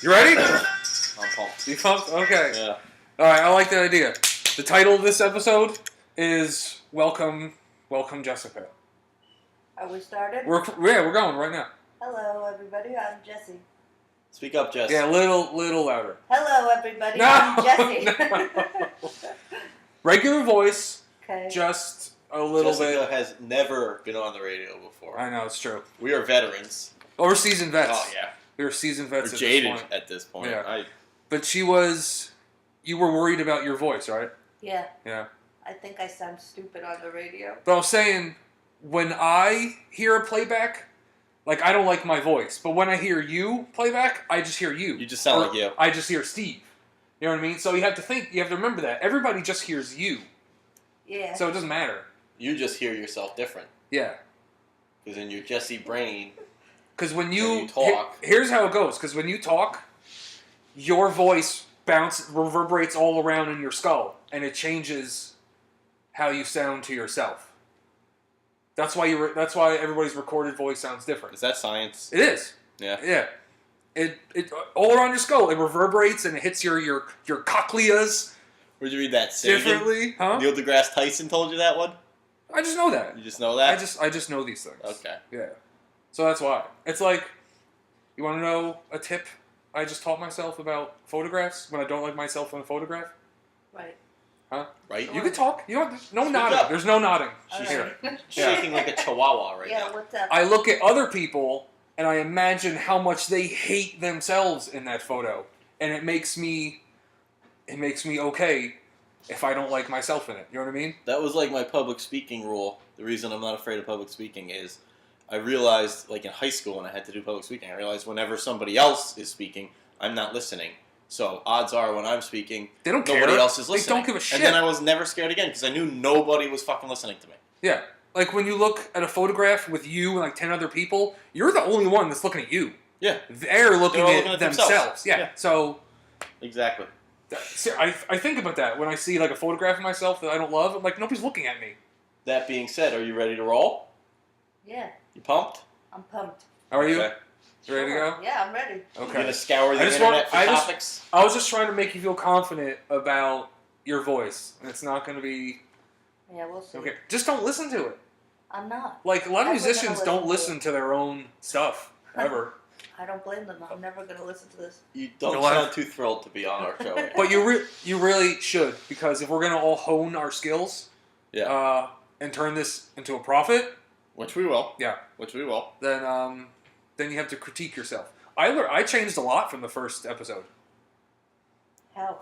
You ready? I'm pumped. You pumped? Okay. Yeah. Alright, I like that idea. The title of this episode is Welcome Jessica. Are we started? We're going right now. Hello, everybody. I'm Jessie. Speak up, Jess. Yeah, little louder. Hello, everybody. No, I'm Jessie. no. Regular voice, Okay. just a little Jessica bit. has never been on the radio before. I know, it's true. We are veterans. Oh, we're seasoned vets. Oh, yeah. We were seasoned vets We're at jaded this point. at this point. Yeah. But you were worried about your voice, right? Yeah. Yeah. I think I sound stupid on the radio. But I was saying, when I hear a playback, like, I don't like my voice. But when I hear you playback, I just hear you. You just sound Or like you. I just hear Steve. You know what I mean? So you have to remember that. Everybody just hears you. Yeah. So it doesn't matter. You just hear yourself different. Yeah. Because in your Jessie brain, Because when When you you talk. here's how it goes. Because when you talk, your voice reverberates all around in your skull, and it changes how you sound to yourself. That's why That's why everybody's recorded voice sounds different. is that science? It is. Yeah. Yeah. It all around your skull. It reverberates and it hits your cochleas Where'd you read that? Sagan? differently. Huh? Neil deGrasse Tyson told you that one? I just know that. You just know that? I just know these things. Okay. Yeah. So that's why. It's like, you want to know a tip I just taught myself about photographs when I don't like myself in a photograph? Right. Huh? Right? You can talk. You don't. No Speak nodding. up. There's no nodding. She's Here. shaking like a chihuahua right Yeah, now. what's up? I look at other people and I imagine how much they hate themselves in that photo, and it makes me okay if I don't like myself in it. You know what I mean? That was like my public speaking rule. The reason I'm not afraid of public speaking is I realized, like in high school when I had to do public speaking, I realized whenever somebody else is speaking, I'm not listening. So odds are when I'm speaking, They don't nobody care. else is listening. They don't give a shit. And then I was never scared again because I knew nobody was fucking listening to me. Yeah. Like when you look at a photograph with you and like 10 other people, you're the only one that's looking at you. Yeah. They're looking all at looking at themselves. themselves. Yeah. Yeah. So Exactly. I think about that when I see like a photograph of myself that I don't love. I'm like, nobody's looking at me. That being said, are you ready to roll? Yeah. You pumped? I'm pumped. How are you? Okay. You ready to go? Yeah, I'm ready. You're Okay. gonna scour the I just internet want- for I just- topics? I was just trying to make you feel confident about your voice. And it's not going to be... Yeah, we'll see. Okay. Just don't listen to it. I'm not. Like, a lot of I'm not gonna musicians don't listen listen to their own stuff, ever. I don't blame them. I'm never going to listen to this. You don't You know what? sound too thrilled to be on our show. Right now. But you really should, because if we're going to all hone our skills Yeah. and turn this into a profit, Which we will. Yeah. Which we will. then you have to critique yourself. I changed a lot from the first episode. How?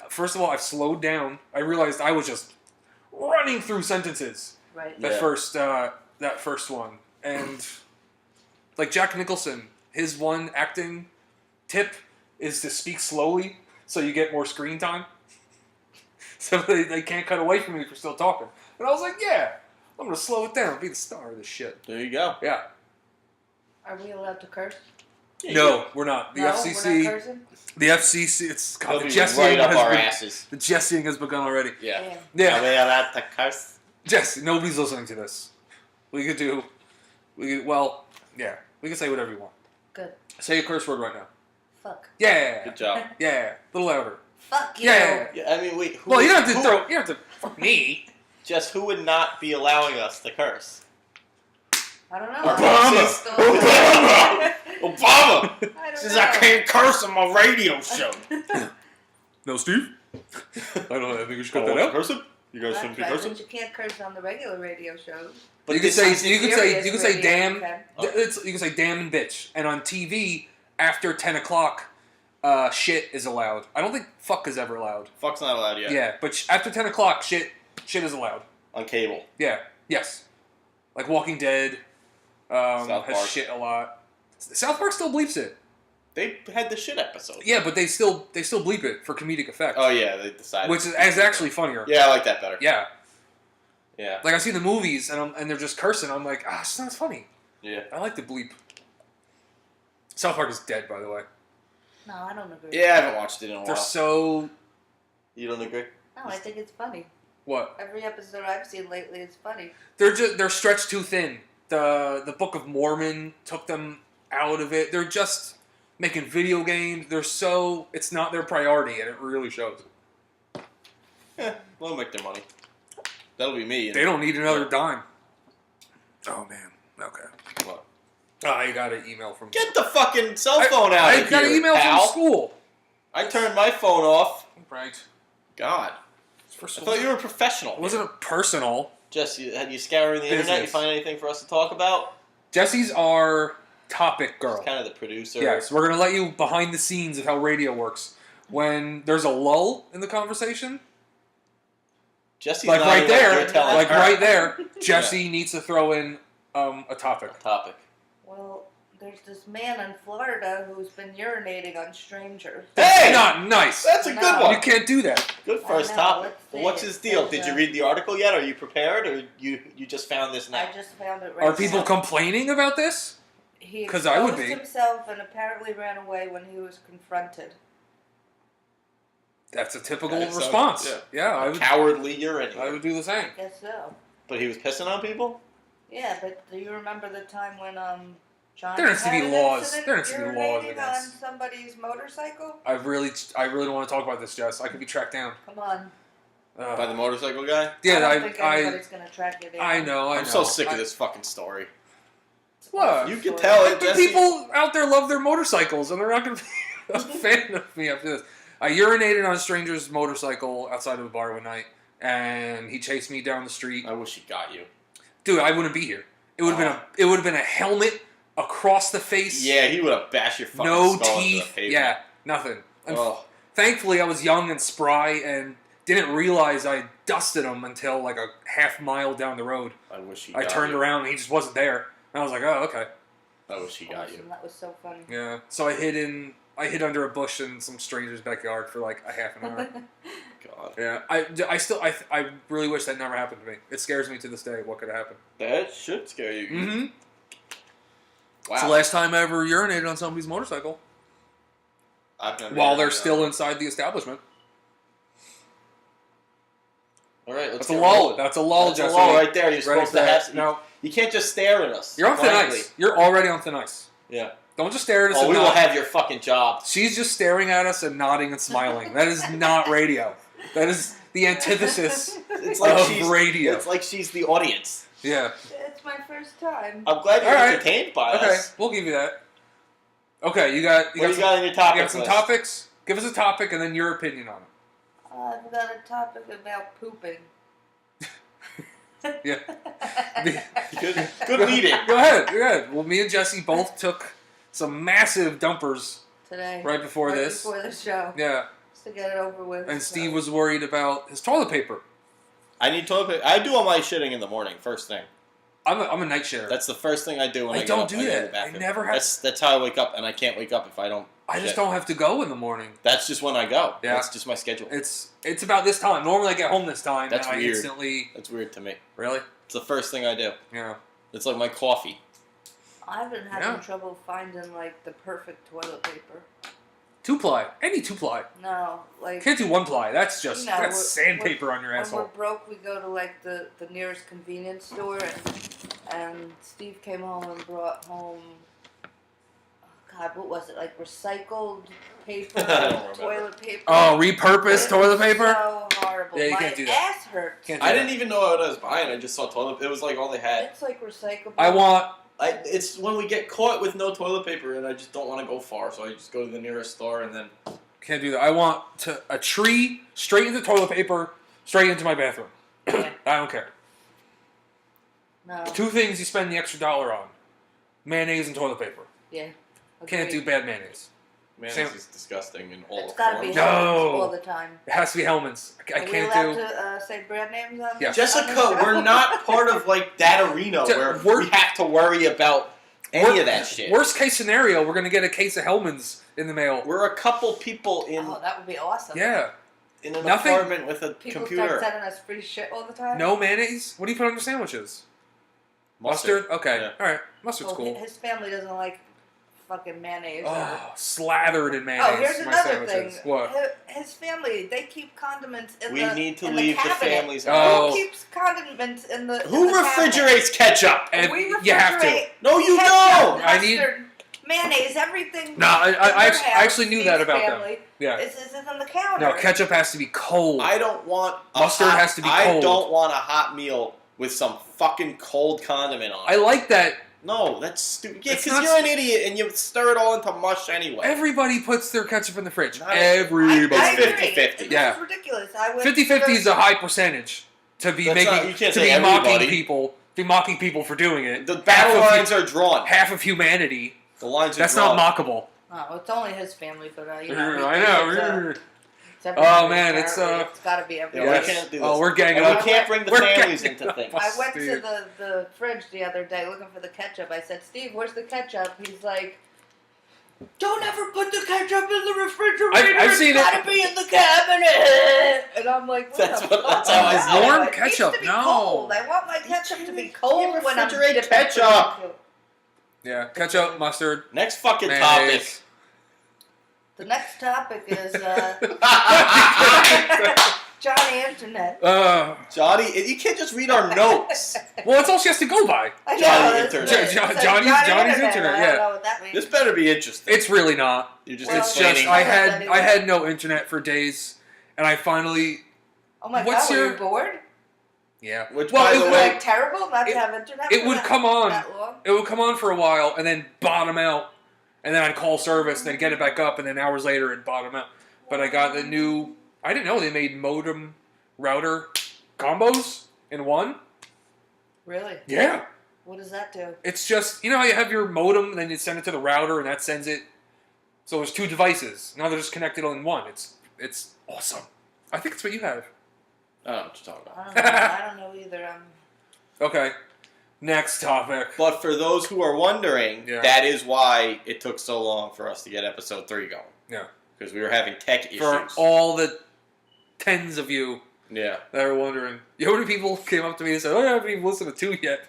First of all, I've slowed down. I realized I was just running through sentences Right. Yeah. that first one. And like Jack Nicholson, his one acting tip is to speak slowly so you get more screen time. So they can't cut away from me if you're still talking. And I was like, yeah, I'm going to slow it down, be the star of this shit. There you go. Yeah. Are we allowed to curse? No, we're not. The No, FCC, we're not cursing? the FCC, it's They'll God, the be Jessie right up has our been- asses. The Jesseing has begun already. Yeah. Damn. Yeah. Are we allowed to curse? Jesse, nobody's listening to this. We could say whatever you want. Good. Say a curse word right now. Fuck. Yeah. Good job. Yeah. A little louder. Fuck you. Yeah. Yeah, I mean, wait. Well, you don't have to you don't have to fuck me. Just who would not be allowing us to curse? I don't know. Obama! Obama! I don't Says know. I can't curse on my radio show. No, Steve? I don't know. I think we should cut Oh, that out. cursing? You guys That's shouldn't be right, cursing? but you can't curse on the regular radio shows. But You could this say is- you could Serious say radio, damn. okay. You can say damn and bitch. And on TV after 10 o'clock, shit is allowed. I don't think fuck is ever allowed. Fuck's not allowed yet. Yeah, but after 10 o'clock, shit is allowed. On cable. Yeah. Yes. Like Walking Dead South has Park. shit a lot. South Park still bleeps it. They had the shit episode. Yeah, but they still bleep it for comedic effect. Oh, yeah, they decided. Which is actually funnier. Yeah, I like that better. Yeah. Yeah. Like I see the movies and they're just cursing. I'm like, it's not funny. Yeah. I like the bleep. South Park is dead, by the way. No, I don't agree. Yeah, I haven't watched it in a They're while. so You don't agree? No, I think it's funny. what? Every episode I've seen lately is funny. They're stretched too thin. The Book of Mormon took them out of it. They're just making video games. It's not their priority, and it really shows. Yeah, they'll make their money. That'll be me. They don't need another dime. Oh, man. Okay. What? I got an email from... Get the fucking cell phone out I of here, got an email pal. from school. I turned my phone off. Right. God. For I thought you were a professional. It wasn't a personal. Jesse, had you scouring the internet? You find anything for us to talk about? Jesse's our topic girl. She's kind of the producer. Yes, we're going to let you behind the scenes of how radio works. When there's a lull in the conversation, Jesse's like nodding right you're telling her. there, Jesse needs to throw in a topic. Well, there's this man in Florida who's been urinating on strangers. Hey! Not nice. That's a good No. one. You can't do that. Good I first know, topic. let's Well, see. what's his deal? Did you read the article yet? Are you prepared, or you just found this now? I just found it right Are people now. complaining about this? He 'Cause I would exposed be. himself and apparently ran away when he was confronted. That's a typical That sounds- response. yeah. I would. Cowardly urine. I would do the same. I guess so. But he was pissing on people? Yeah, but do you remember the time when John There needs to be had an laws. incident There needs to be laws urinating against- on somebody's motorcycle? I really don't want to talk about this, Jess. I could be tracked down. Come on. By the motorcycle guy? I don't think anybody's gonna track you down. I know. I'm so sick of this fucking story. What? You can tell it, The Jesse. people out there love their motorcycles, and they're not going to be a fan of me after this. I urinated on a stranger's motorcycle outside of a bar one night, and he chased me down the street. I wish he got you. Dude, I wouldn't be here. It would have been a helmet across the face. Yeah, he would have bashed your fucking No skull into the teeth. pavement. Yeah, nothing. And Oh. thankfully, I was young and spry and didn't realize I dusted him until like a half mile down the road. I wish he I got turned you. around and he just wasn't there. And I was like, oh, okay. I wish he got you. Awesome, that was so funny. Yeah. So I hid under a bush in some stranger's backyard for like a half an hour. God. Yeah. I really wish that never happened to me. It scares me to this day. What could happen? That should scare you. Mm-hmm. Wow. It's the last time I ever urinated on somebody's motorcycle I've never while had they're that. still inside the establishment. All right, let's That's a get lull. rolling. That's a lull, That's Jesse. a lull right there. You're Right supposed to there. have... No, You can't just stare at us. you're on thin blankly. ice. You're already on thin ice. Yeah. Don't just stare at us. Oh, and we will nod. have your fucking job. She's just staring at us and nodding and smiling. That is not radio. That is the antithesis It's like of she's radio. It's like she's the audience. Yeah. It's my first time. I'm glad you're All right. entertained by Okay, us. we'll give you that. Okay, you got What do you some, got in your topic you got some list? topics? Give us a topic and then your opinion on it. I've got a topic about pooping. Yeah. Good leading. Go ahead. Well, me and Jesse both took some massive dumpers Today. right before this. Before the show. Yeah, Just to get it over with. and so. Steve was worried about his toilet paper. I need toilet paper. I do all my shitting in the morning, first thing. I'm a night shitter. That's the first thing I do when I I get don't up. do I go to that. the bathroom. I never have- That's how I wake up, and I can't wake up if I don't. I just shit. don't have to go in the morning. That's just when I go. Yeah. That's just my schedule. It's about this time. Normally I get home this time That's and I weird. instantly... That's weird to me. Really? It's the first thing I do. Yeah. It's like my coffee. I've been having Yeah. trouble finding like the perfect toilet paper. 2-ply. Any 2-ply. No, like Can't do 1-ply. That's just You know, that's we're- sandpaper on your when we're asshole. broke, we go to like the nearest convenience store, and Steve came home and brought home. Oh God, what was it? Like recycled paper, I don't remember. toilet paper. Oh, repurposed It toilet was paper? So horrible. Yeah, you My can't do that. ass hurts. Can't do I that. didn't even know what I was buying. I just saw toilet. It was like all they had. It's like recyclable. I want... It's when we get caught with no toilet paper, and I just don't want to go far, so I just go to the nearest store, and then Can't do that. I want a tree straight into toilet paper, straight into my bathroom. Yeah. I don't care. No. 2 things you spend the extra dollar on. Mayonnaise and toilet paper. Yeah. Can't do Agreed. bad mayonnaise. mayonnaise is disgusting in all It's gotta be forms. No. Hellmann's all the time. It has to be Hellmann's. I Are we can't allowed do... to say brand names on Yeah. this? Jessica, on this show? we're not part of like that arena where we have to worry about any of that shit. Worst case scenario, we're going to get a case of Hellmann's in the mail. We're a couple people in Oh, that would be awesome. Yeah. in an Nothing- apartment with a People computer. start sending us free shit all the time. No mayonnaise? What do you put on your sandwiches? Mustard? Okay. Yeah. All right. Mustard's Oh, cool. his family doesn't like fucking mayonnaise. Oh, slathered in mayonnaise. Oh, here's my another sandwiches. thing. What? His family, they keep condiments in We the need to in leave the cabinet. families Oh. out. Who keeps condiments in Who the refrigerates ketchup? And We you have to. refrigerate No, you ketchup, don't. I need- mustard, mayonnaise, everything. No, I in their actually house, knew that Steve's about them. family, Yeah. is on the counter. No, ketchup has to be cold. I don't want Mustard has to be I cold. don't want a hot meal with some fucking cold condiment on it. I like that. No, that's stupid. Yeah, It's because not you're an idiot and you stir it all into mush anyway. Everybody puts their ketchup in the fridge. Not Everybody. I agree. 50-50. Yeah. It's ridiculous. I would 50-50 is a high percentage to be That's making not- you can't to say be mocking everybody. people. Be mocking people for doing it. The battle Half of lines are drawn. half of humanity. The lines are That's drawn. not mockable. Oh, it's only his family, but I it's, know. everybody's man, it's, terrible. It's got to be Yeah, everybody. we can't do this. Oh, we're ganging And we up. can't bring the We're families ganging into up. things. I went Steve. to the fridge the other day looking for the ketchup. I said, Steve, where's the ketchup? He's like, don't ever put the ketchup in the refrigerator. I've seen it's it. gotta be in the cabinet. And I'm like, what That's the what- fuck? that's how I No, warm it needs ketchup, to be no. cold. I want my ketchup to be cold when I'm refrigerate dipping ketchup. food. Yeah, ketchup, mustard, Next fucking mayonnaise. The next topic is topic. Johnny Internet. Johnny, you can't just read our notes. Well, that's all she has to go by. I know, Johnny that's Internet. it. It Jo- says Johnny's Internet, I yeah. don't know what that means. This better be interesting. It's really not. You're just Well, It's explaining. just I- I had no internet for days, and I finally Oh my What's god, were your- you bored? yeah. Which, Well, by it the would- way, Like terrible not it- to have internet? it for would that- come on. that long? It would come on for a while and then bottom out, and then I'd call service, and then get it back up, and then hours later it'd bottom out. But I got the new. I didn't know they made modem router combos in one. Really? Yeah. What does that do? It's just, you know how you have your modem, and then you send it to the router, and that sends it. So there's two devices. Now they're just connected in one. It's awesome. I think it's what you have. I don't know what you're talking about. I don't know. I don't know either. Okay. Next topic. But for those who are wondering, Yeah. that is why it took so long for us to get episode 3 going. Yeah. Because we were having tech issues. For all the tens of you Yeah. that are wondering. You know how many people came up to me and said, oh, I haven't even listened to 2 yet.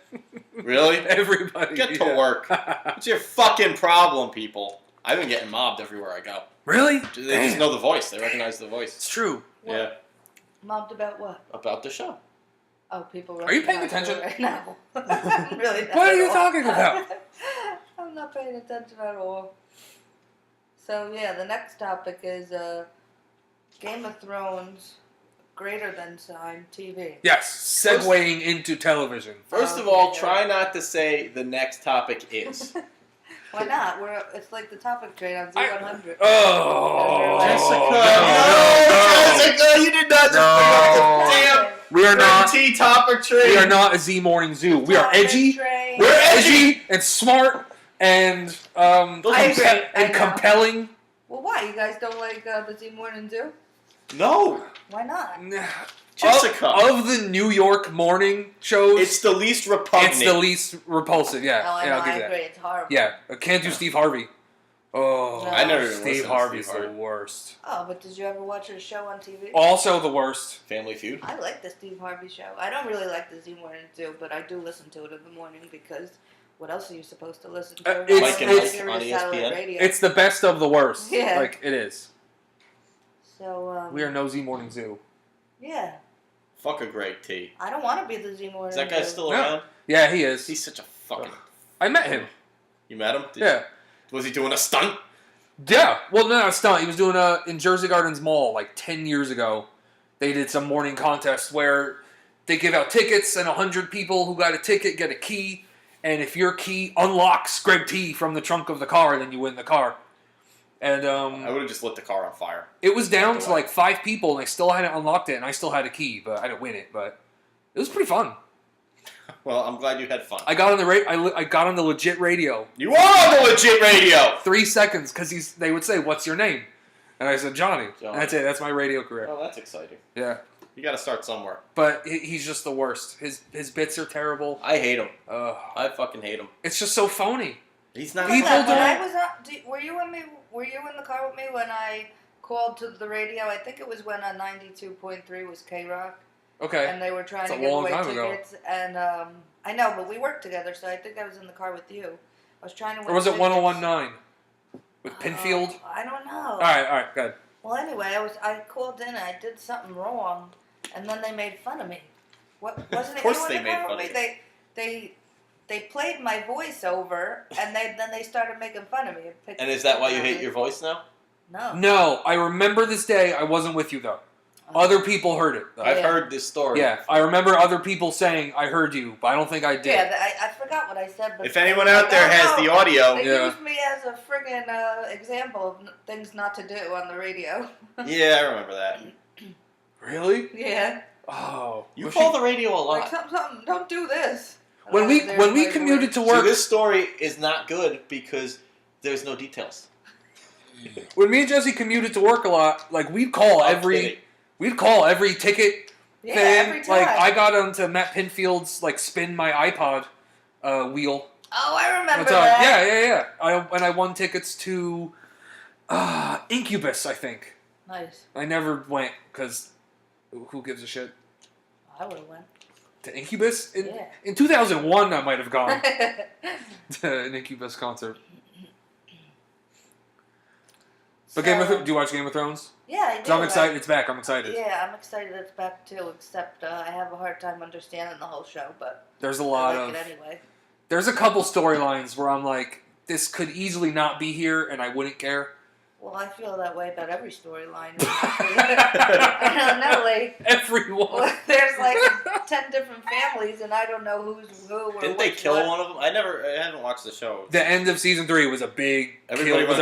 Really? Everybody. Get to yeah. work. What's your fucking problem, people? I've been getting mobbed everywhere I go. Really? They just know the voice. They recognize the voice. It's true. What? Yeah. Mobbed about what? About the show. Oh, people. Are you paying recognize attention? it right now. I'm really not What are at you all. talking about? I'm not paying attention at all. So yeah, the next topic is Game of Thrones, greater than sign TV. Yes. Segueing into television. First of Okay, all, good. try not to say the next topic is. Why not? It's like the topic train on Z100. Oh. Jessica! No, No, Jessica, you did not just No. bring up the damn We are not. Tea topic train. We are not a Z Morning Zoo. We are Topic edgy. train. We're edgy. And smart and I agree, I know. compelling. Well, why? You guys don't like the Z Morning Zoo? No, Why not? Jessica. Of the New York morning shows, It's the least repugnant. it's the least repulsive. Yeah, Oh, I yeah, know. I'll give I you that. agree. It's horrible. Yeah, I can't do Steve Harvey. Oh, No. I never even listened Steve to Harvey's Steve the Harvey. worst. Oh, but did you ever watch his show on TV? Also the worst. Family Feud. I like the Steve Harvey show. I don't really like the Z Morning Zoo, but I do listen to it in the morning because what else are you supposed to listen to? It's- Like in it's- Sirius on satellite ESPN? radio. It's the best of the worst. Yeah. Like it is. So We are no Z Morning Zoo. yeah. Fuck a Greg T. I don't want to be the Z Morning. Is that guy Zoo. still No. around? Yeah, he is. He's such a fucking. I met him. You met him? Yeah. Was he doing a stunt? Yeah. Well, no, it's not. He was doing in Jersey Gardens Mall like 10 years ago. They did some morning contest where they give out tickets, and 100 people who got a ticket get a key. And if your key unlocks Greg T from the trunk of the car, then you win the car. And I would have just lit the car on fire. it was down to like 5 people, and I still hadn't unlocked it, and I still had a key, but I didn't win it. But it was pretty fun. Well, I'm glad you had fun. I got on the I got on the legit radio. You are on the legit radio! 3 seconds because they would say, "What's your name?" And I said, "Johnny." Johnny. And that's it. That's my radio career. Oh, that's exciting. Yeah. You gotta start somewhere. But he's just the worst. His bits are terrible. I hate him. I fucking hate him. It's just so phony. He's not. People When don't- I was were you in me? Were you in the car with me when I called to the radio? I think it was when 92.3 was K Rock, Okay. and they were trying That's to a give long away time ago. tickets. And I know, but we worked together, so I think I was in the car with you. I was trying to win Or was it tickets. 1019 with Pinfield? I don't know. All right, good. Well, anyway, I called in and I did something wrong, and then they made fun of me. What wasn't Of course it? You they in the made car fun with of me? they played my voice over, and then they started making fun of me. And is that why you hate your voice now? No. No, I remember this day. I wasn't with you though. Other people heard it. Though. I've heard this story. Yeah, I remember other people saying I heard you, but I don't think I did. Yeah, I forgot what I said. But If anyone out there has the audio, they used me as a friggin' example of things not to do on the radio. Yeah, I remember that. Really? Yeah. Oh, You call the radio a lot. Like something, don't do this. When we commuted to work, So this story is not good because there's no details. when me and Jessie commuted to work a lot, like we'd call every ticket Yeah, thing. every time. Like I got onto Matt Pinfield's like spin my iPod wheel. Oh, I remember That's that. Yeah. I won tickets to Incubus, I think. Nice. I never went because who gives a shit? I would have went. To Incubus? Yeah. In 2001, I might have gone to an Incubus concert. But do you watch Game of Thrones? Yeah, I do. Because I'm excited. It's back. I'm excited. Yeah, I'm excited it's back too, except I have a hard time understanding the whole show, but There's a I lot like of... it anyway. There's a couple storylines where I'm like, this could easily not be here, and I wouldn't care. Well, I feel that way about every storyline. I don't know, like... Everyone. There's like 10 different families, and I don't know who's who or Didn't they what's kill what. one of them? I haven't watched the show. The end of season 3 was a big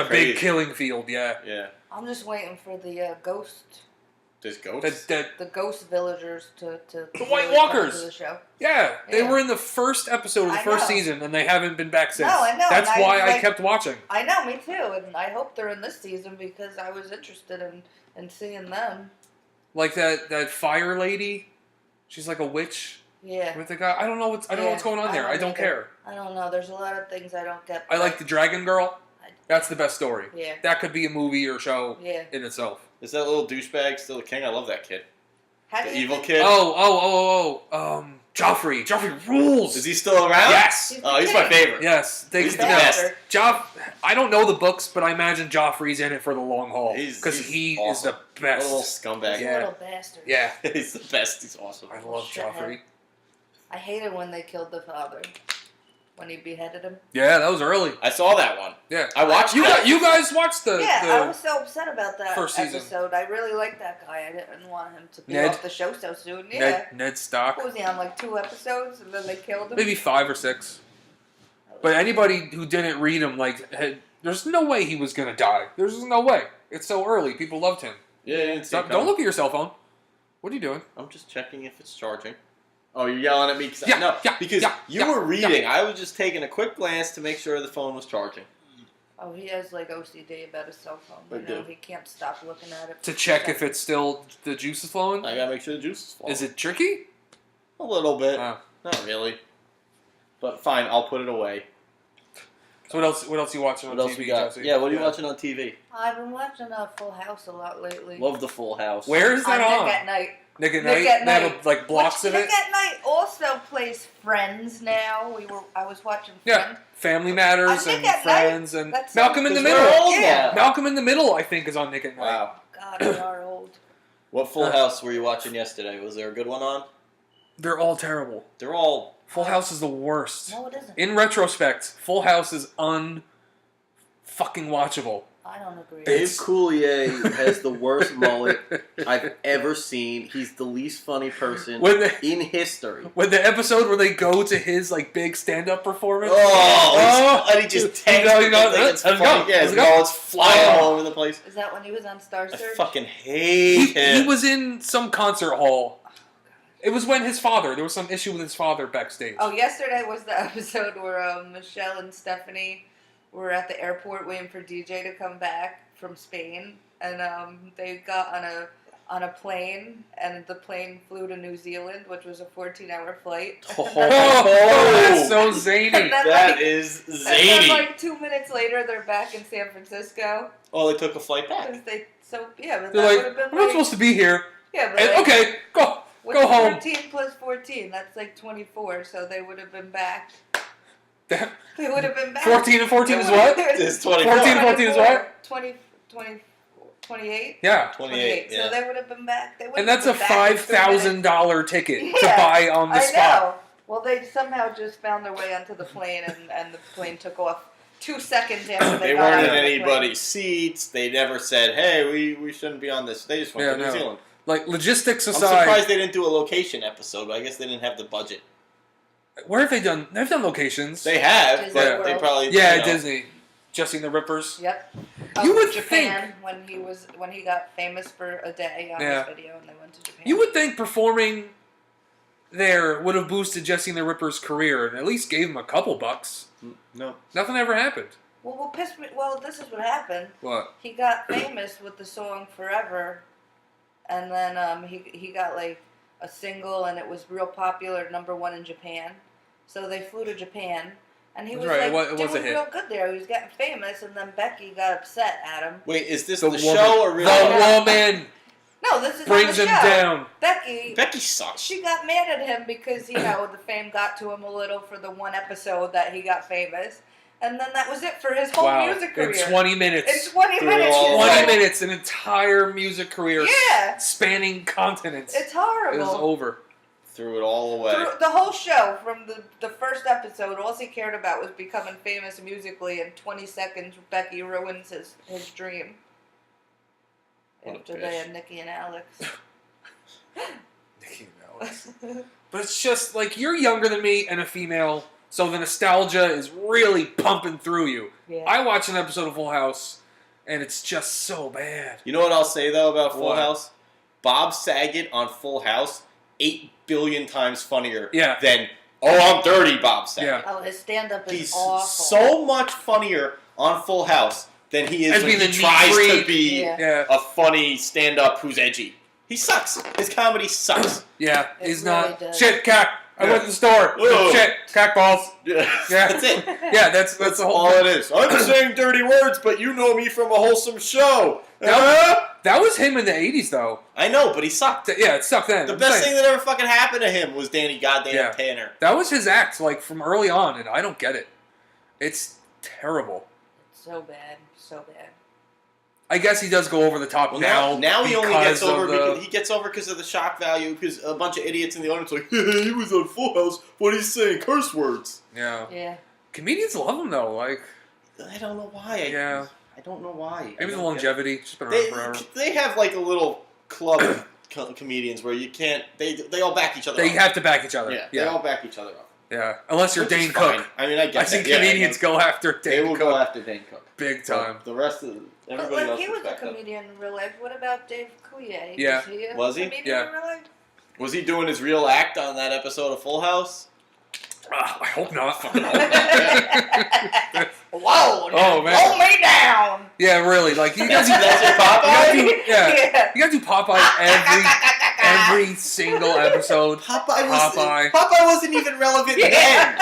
big killing field, yeah. Yeah. I'm just waiting for the ghost... There's ghosts? The ghost villagers to The really White come Walkers. to the show. Yeah, they Yeah. were in the first episode of the I first know. season, and they haven't been back since. No, I know, That's and why I like- kept watching. I know, me too, and I hope they're in this season because I was interested in seeing them. Like that fire lady, she's like a witch Yeah. with the guy. I don't know what's going on there. I don't either. care. I don't know. There's a lot of things I don't get. I like the Dragon Girl. That's the best story. Yeah. That could be a movie or show Yeah. in itself. Is that little douchebag still the king? I love that kid. Have The you evil been- kid? Joffrey. Joffrey rules. Is he still around? Yes. Oh, he's my favorite. Yes. He's the best. I don't know the books, but I imagine Joffrey's in it for the long haul because he awesome. is the best. Little scumbag. You Yeah. little bastard. Yeah. He's the best. He's awesome. I love Shithead. Joffrey. I hated when they killed the father. When he beheaded him. Yeah, that was early. I saw that one. Yeah. I watched You that. you guys watched the I was so upset about that first season. episode. I really liked that guy. I didn't want him to be Ned? off the show so soon. Yeah. Ned Stark. What was he on, like 2 episodes, and then they killed him? Maybe 5 or 6. But anybody who didn't read him, there's no way he was gonna die. There's no way. It's so early. People loved him. Yeah, you didn't see it Don't coming. look at your cell phone. What are you doing? I'm just checking if it's charging. Oh, you're yelling at me? Because you were reading. yeah. I was just taking a quick glance to make sure the phone was charging. Oh, he has like OCD about his cell phone. I do. He can't stop looking at it. To check if it's still the juice is flowing. I gotta make sure the juice is flowing. Is it tricky? A little bit. Oh. Not really. But fine, I'll put it away. So what else you watching on What else TV, we got? Jesse? Yeah, what are you watching on TV? I've been watching Full House a lot lately. Love the Full House. Where is that on? Nick at Night. Nick at Nick Night. at They have Night. like blocks Which of it. Nick at Night also plays Friends now. I was watching Yeah, Friends. Family Matters On Nick and at Friends Night? and That's Malcolm in the Because Middle. we're old Yeah. now. Malcolm in the Middle, I think, is on Nick at Night. Wow. God, we are old. What Full House were you watching yesterday? Was there a good one on? They're all terrible. They're all... Full House is the worst. No, it isn't. In retrospect, Full House is fucking watchable. I don't agree. Dave Coulier has the worst mullet I've ever seen. He's the least funny person in history. When the episode where they go to his like big stand-up performance, And he just tanks you it. know, Like it's let's funny. go, Yeah, his let's go. mullet's flying all over the place. Is that when he was on Star I Search? fucking hate him. he was in some concert hall. It was when his father. There was some issue with his father backstage. Oh, yesterday was the episode where Michelle and Stephanie were at the airport waiting for DJ to come back from Spain, and they got on a plane, and the plane flew to New Zealand, which was a 14-hour flight. That's so zany. And then, That is And zany. then, like 2 minutes later, they're back in San Francisco. Oh, they took a flight back. But They're that would like, have been we're not supposed to be here. Yeah, but And, like, okay, go what's home. 14 plus 14? That's like 24, so they would have been back. Damn. They would have been back. 14 and 14 is what? It's 24. 14 and 14 is what? 28? Yeah. 28, yeah. So they would have been back. They And that's a $5,000 $5,000 ticket to Yeah, buy on the I spot. Well, they somehow just found their way onto the plane, and the plane took off 2 seconds after They got weren't in on the anybody's seats. They never said, "Hey, we shouldn't be on this." They just went to New Zealand. Like, logistics I'm aside, surprised they didn't do a location episode, but I guess they didn't have the budget. where have they done? They've done locations. They have, Disney but World. they probably Disney. Jessie and the Rippers. Yep. You would Japan when he got famous for a day on his video, and they went to Japan. You would think performing there would have boosted Jessie and the Rippers' career and at least gave him a couple bucks. No. Nothing ever happened. Well, this is what happened. What? He got famous with the song "Forever," and then he got like a single, and it was real popular, #1 in Japan. So they flew to Japan, and he was Right, like it was a doing hit. real good there. He was getting famous, and then Becky got upset at him. Wait, is this The the woman. show or real? The woman No, this is brings on him the show. down. Becky sucks. She got mad at him because, the fame got to him a little for the one episode that he got famous. And then that was it for his whole music career. In 20 minutes. In 20 Through minutes. all- 20 minutes, an entire music career Yeah. spanning continents. It's horrible. It was over. Threw it all away. Through the whole show, from the first episode, all he cared about was becoming famous musically. In 20 seconds, Becky ruins his dream. What a After bitch. they had Nikki and Alex. Nikki and Alex. But it's just like, you're younger than me and a female, so the nostalgia is really pumping through you. Yeah. I watch an episode of Full House, and it's just so bad. You know what I'll say, though, about Full What? House? Bob Saget on Full House, 8 billion times funnier Yeah. than, I'm dirty Bob Saget. Yeah. Oh, his stand-up is He's awful. so much funnier on Full House than he is As when being he the neat tries to freak. be Yeah. Yeah. a funny stand-up who's edgy. He sucks. His comedy sucks. Yeah. It He's really not. does. Shit, cack. I Yeah. went to the store. Whoa. Shit, cack balls. Yeah. Yeah. That's it. Yeah, that's That's the whole all it is. I'm saying dirty words, but you know me from a wholesome show. That was him in the 80s, though. I know, but he sucked. Yeah, it sucked then. The I'm best saying. thing that ever fucking happened to him was Danny goddamn Yeah. Tanner. That was his act, like, from early on, and I don't get it. It's terrible. So bad. So bad. I guess he does go over the top Well, now. now he only gets because of over the- because he gets over because of the shock value. Because a bunch of idiots in the audience are like, he was on Full House, but he's saying curse words. Yeah. Yeah. Comedians love him, though. Like, I don't know why. Yeah. I don't know why. I maybe don't the get longevity. Just been it. around forever. They have like a little club of comedians where you can't. They all back each other. They up. have to back each other. Yeah, Yeah. they all back each other up. Yeah. Unless you're Which is Dane fine. Cook. I mean, I get I've seen that. Yeah, comedians go after They Dane will Cook. go after Dane Cook. Big time. But the rest of But everybody else he was is a backed up. comedian in real life. What about Dave Coulier? Yeah. Was he a Was he? comedian Yeah. in real life? Was he doing his real act on that episode of Full House? I hope not. Whoa! Oh, man. Hold me down! Yeah, really. Like, you guys, That's your Popeye? you gotta do Popeye every single episode. Popeye wasn't even relevant then.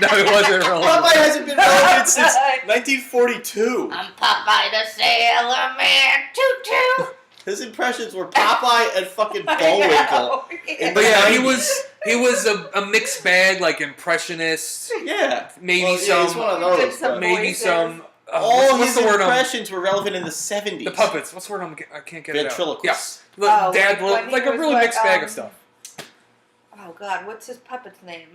No, it wasn't Popeye relevant. hasn't been relevant since 1942. I'm Popeye the Sailor Man. Toot toot. His impressions were Popeye and fucking Bullwinkle. Yeah. But yeah, he 90s. was a mixed bag, like impressionist, Yeah. maybe Well, yeah, he's some, one of He did those. some but maybe voices. some. all what's his the word? impressions were relevant in the 70s. The puppets. What's the word? I can't get it out. Ventriloquist. Yeah, Oh, dad, like when he like a was really like, mixed bag of stuff. Oh God, what's his puppet's name?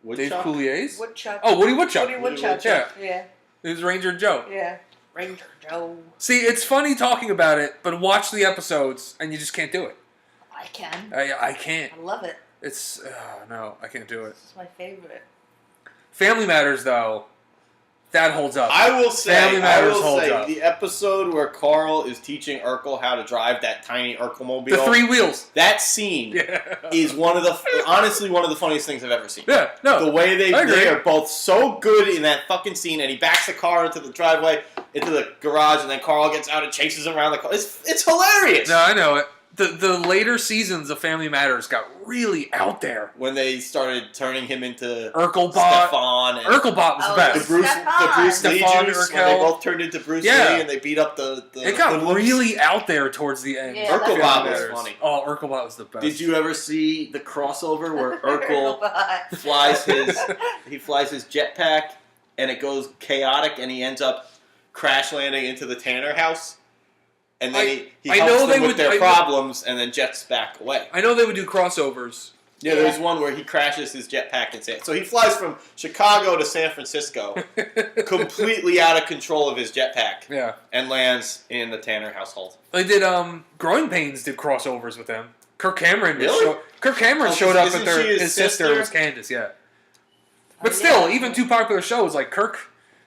Dave Woodchuck? Coulier's? Woodchuck. Oh, Woody Woodchuck. Woody Woodchuck. Yeah. Yeah. It was Ranger Joe. Yeah. Ranger Joe. See, it's funny talking about it, but watch the episodes and you just can't do it. I can. I can't. I love it. It's no, I can't do it. This is my favorite. Family Matters, though, that holds up. I will say, Family Matters holds up. the episode where Carl is teaching Urkel how to drive that tiny Urkelmobile. The three wheels. That scene Yeah. is honestly one of the funniest things I've ever seen. Yeah. No. The way I agree. they are both so good in that fucking scene, and he backs the car into the driveway, into the garage, and then Carl gets out and chases him around the car. It's hilarious. No, I know it. The later seasons of Family Matters got really out there. When they started turning him into Urkelbot. Stefan and Urkelbot was the Oh, best. the Bruce Lee Stefan juice, when Urkel. they both turned into Bruce Yeah. Lee and they beat up the It got hoodlums. really out there towards the end. Yeah, Urkelbot that's was Matters. funny. Oh, Urkelbot was the best. Did you ever see the crossover where Urkel flies his jetpack and it goes chaotic and he ends up crash landing into the Tanner house? And then he I helps know them they with would- their I know- problems and then jets back away. I know they would do crossovers, Yeah, there's one where he crashes his jetpack in So he flies from Chicago to San Francisco, completely out of control of his jetpack. Yeah. And lands in the Tanner household. They did, Growing Pains did crossovers with them. Kirk Cameron Really? showed up isn't with she his his sister was Candace, yeah. But still, even two popular shows, like Kirk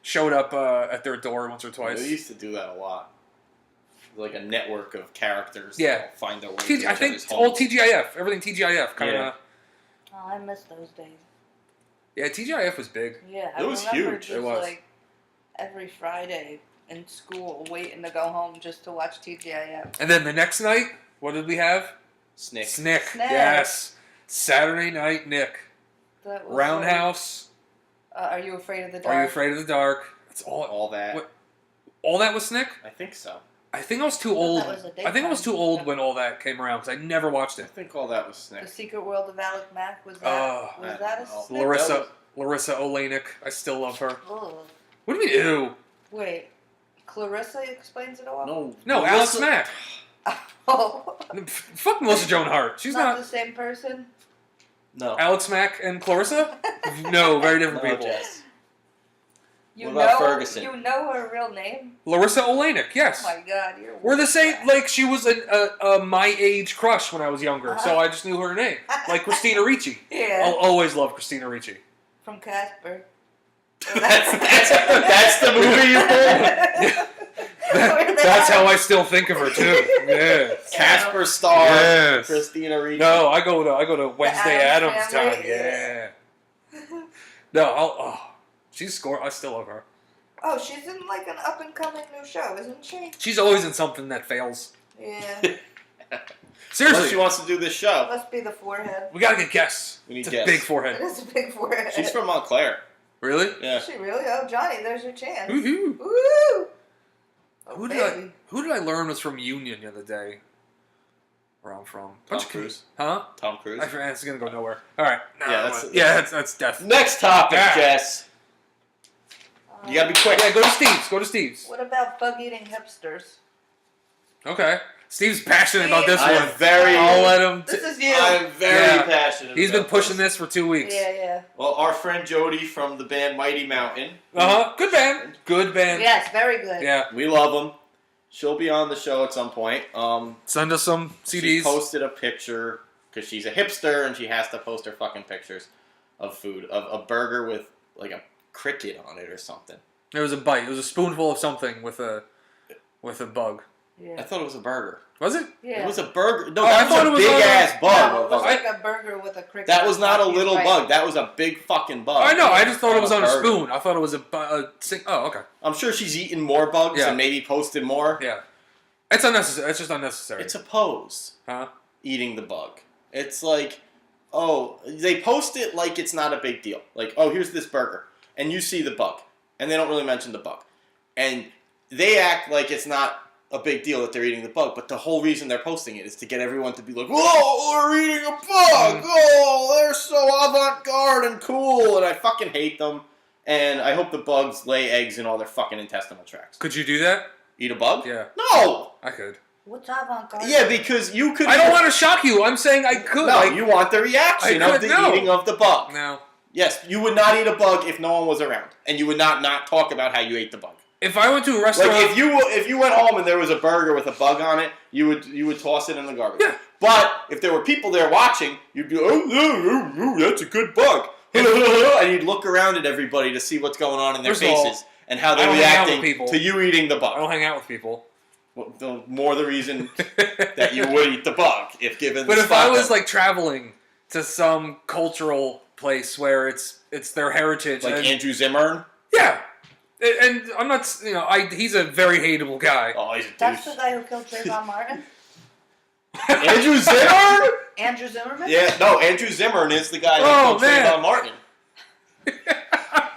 showed up at their door once or twice. They used to do that a lot. Like a network of characters Yeah. that find their way to each I think other's all homes. TGIF, everything TGIF kind of. Yeah. Oh, I miss those days. Yeah, TGIF was big. Yeah, It was I remember huge. just It was. like every Friday in school waiting to go home just to watch TGIF. And then the next night, what did we have? Snick. Snick. Snick. Yes. Saturday Night Nick. That was Roundhouse. Are You Afraid of the Dark? Are You Afraid of the Dark? That's All that. What? All that was Snick? I think so. I think I was too thought old. that was a I think I was too daytime. old when all that came around because I never watched I it. think all that was The Snick. Secret World of Alec Mack, was that, Oh. was I that a don't know. Snick? Larissa Olenek. I still love her. Ugh. What do you mean, ew? Wait, Clarissa explains it all? No, Alex Mack. Oh, Fuck Melissa Joan Hart. She's not not. the same person? No. Alex Mack and Clarissa? No, very different No, people. Jess. You What about know, Ferguson? You know her real name? Larissa Olenek, yes. Oh my god, you're We're the same, weird. like, she was a my age crush when I was younger, so I just knew her name. Like Christina Ricci. Yeah, I'll always love Christina Ricci. from Casper. That's the movie you pulled? That's how I still think of her, too. Yeah. Casper star, Yes. Christina Ricci. No, I go to Wednesday Addams Addams Family, time. Yeah. No, she's I still love her. Oh, she's in like an up and coming new show, isn't she? She's always in something that fails. Yeah, Unless Seriously, she wants to do this show. must be the forehead. we gotta get guests. We need It's a guests. big It forehead. is a big forehead. She's from Montclair. Really? Yeah. Is she really? Oh, Johnny, there's your chance. Woohoo! Woo! Oh, Who baby. did I learn was from Union the other day? Where I'm from. Tom Cruise. Huh? Tom Cruise. I forgot. It's gonna go nowhere. All right. No, Yeah, that's death. Next topic, Yeah. Jess. You gotta be quick. Yeah, go to Steve's. Go to Steve's. What about bug eating hipsters? Okay. Steve's passionate about this I one. am very. I'll let him. This is you. I'm very Yeah. passionate. He's been about pushing this. this for 2 weeks. Yeah. Well, our friend Jody from the band Mighty Mountain. Good band. Good band. Yes, very good. Yeah. We love him. She'll be on the show at some point. Send us some She CDs. posted a picture because she's a hipster and she has to post her fucking pictures of food, of a burger with like a cricket on it or something. It was a bite. It was a spoonful of something with a bug. I Yeah. thought it was a burger. Was it? Yeah. It was a burger. No, Oh, I that thought was it a was big a- ass bug. No, it was I- like a burger with a cricket. That was not a on it. little Right. bug. That was a big fucking bug. I know. I just thought it was on a burger. spoon. I thought it was oh, okay. I'm sure she's eaten more bugs Yeah. and maybe posted more. Yeah. It's unnecessary. It's just unnecessary. It's a pose. Huh? Eating the bug. It's like, oh, they post it like it's not a big deal. Like, oh, here's this burger. And you see the bug. And they don't really mention the bug. And they act like it's not a big deal that they're eating the bug. But the whole reason they're posting it is to get everyone to be like, whoa, we're eating a bug. Oh, they're so avant-garde and cool. And I fucking hate them. And I hope the bugs lay eggs in all their fucking intestinal tracts. Could you do that? Eat a bug? Yeah. No! I could. What's avant-garde? Yeah, because you could... I don't want to shock you. I'm saying I could. No, Like, you want the reaction I of could- the no. eating of the bug. no. Yes, you would not eat a bug if no one was around, and you would not talk about how you ate the bug. If I went to a restaurant, Like if you went home and there was a burger with a bug on it, you would toss it in the garbage. Yeah. But if there were people there watching, you'd be oh, that's a good bug, and you'd look around at everybody to see what's going on in their First of all, faces and how I they're don't hang out with reacting people. to you eating the I bug. don't hang out with people. Well, the more the reason that you would eat the bug if given. But the if I spot was that- like traveling to some cultural place where it's their heritage, like and, Andrew Zimmern, yeah, and I'm not, he's a very hateable guy. oh, he's a That's the douche. guy who killed Trayvon Martin? Andrew Zimmern? Andrew Zimmerman? Yeah, no, Andrew Zimmern is the guy Oh, who killed man. Trayvon Martin.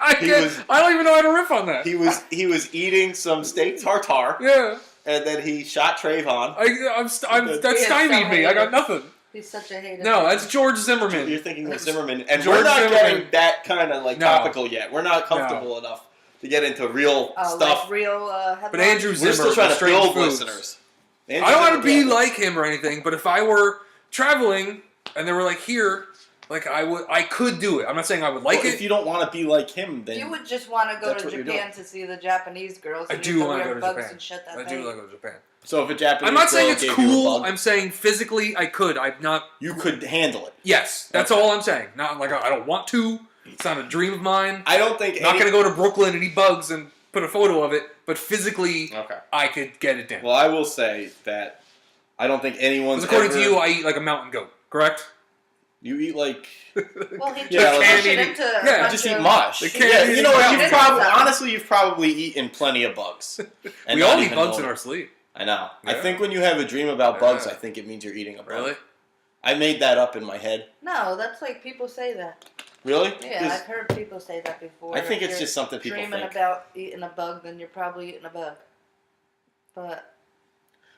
I don't even know how to riff on that. He was eating some steak tartare, Yeah, and then he shot Trayvon. that He is stymied so me. I got hated. nothing. He's such a hater. No, that's George You're Zimmerman. thinking of Zimmerman, and George we're not Zimmerman. getting that kind of like No. topical yet. We're not comfortable enough to get into real Oh, stuff. like real headlines? But Andrew We're Zimmer, still trying to Strange build Foods. listeners. I don't want to be like him or anything, but if I were traveling and they were like, here, Like I could do it. I'm not saying I would like Well, it. if you don't want to be like him, then You would just want to go that's to what you're Japan to see the Japanese girls. I And do want want to to go to bugs Japan. And shit that I they do want to go to Japan. So if a Japanese I'm not saying girl it's gave you a cool. bug, I'm saying physically I could. I'm not. you could handle it. Yes, that's all I'm saying. Not like I don't want to. It's not a dream of mine. I don't think Not going to go to Brooklyn and eat bugs and put a photo of it. But physically, Okay. I could get it done. Well, I will say that I don't think anyone's. Because according to ever- you, I eat like a mountain goat. Correct? you eat like Well, he Yeah, just like- pushed it into a Yeah, bunch just eat of- mush. They can't Yeah, eat you know what? mountain You've goat. probably honestly you've probably eaten plenty of bugs. And We not all eat even bugs in known our it. sleep. I know. I Yeah. think when you have a dream about bugs, Yeah. I think it means you're eating a bug. Really? I made that up in my head. No, that's like people say that. Really? Yeah, 'Cause I've heard people say that before. I think If it's you're just something people dreaming think. about eating a bug, then you're probably eating a bug. But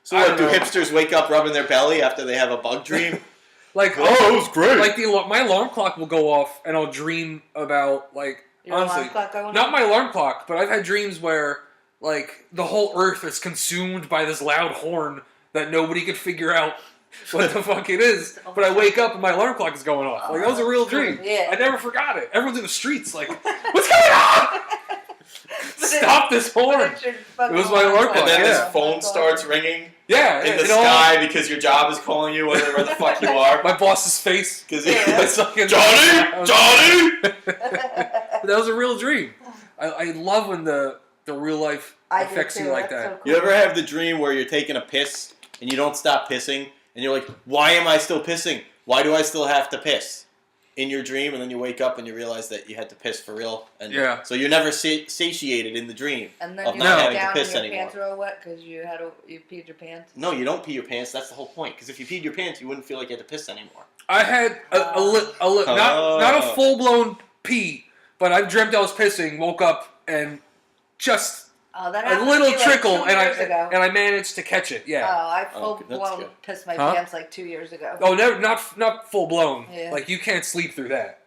So I what, don't do know. hipsters wake up rubbing their belly after they have a bug dream? Like, Oh, it was great. Like my alarm clock will go off, and I'll dream about like your honestly, alarm clock going not off? my alarm clock, but I've had dreams where like the whole earth is consumed by this loud horn that nobody could figure out what the fuck it is. But I wake up and my alarm clock is going off. Like that was a real dream. Yeah. I never forgot it. Everyone's in the streets like, what's going on? Stop this horn! But it's your fucking It was my alarm clock. clock, And then yeah. this phone starts ringing Yeah, in the it all- sky because your job is calling you, whatever the fuck you are. My boss's face. Because Yeah. It's fucking- Johnny! Johnny! But that was a real dream. I love when the real life I do affects too. you like That's that. so cool. You ever have the dream where you're taking a piss and you don't stop pissing and you're like, why am I still pissing? Why do I still have to piss? In your dream, and then you wake up and you realize that you had to piss for real. And Yeah. So you're never satiated in the dream. And then of you not sit having to down piss and your anymore. pants are all wet because you peed your pants. No, you don't pee your pants. That's the whole point. Because if you peed your pants, you wouldn't feel like you had to piss anymore. I had not a full blown pee, but I've dreamt I was pissing, woke up, and just Oh, that a happened little to me like trickle, 2 years ago. and I managed to catch it. Oh, Yeah. I Oh, full that's blown good. pissed my Huh? pants like 2 years ago. Oh, never, not full blown. Yeah. Like you can't sleep through that.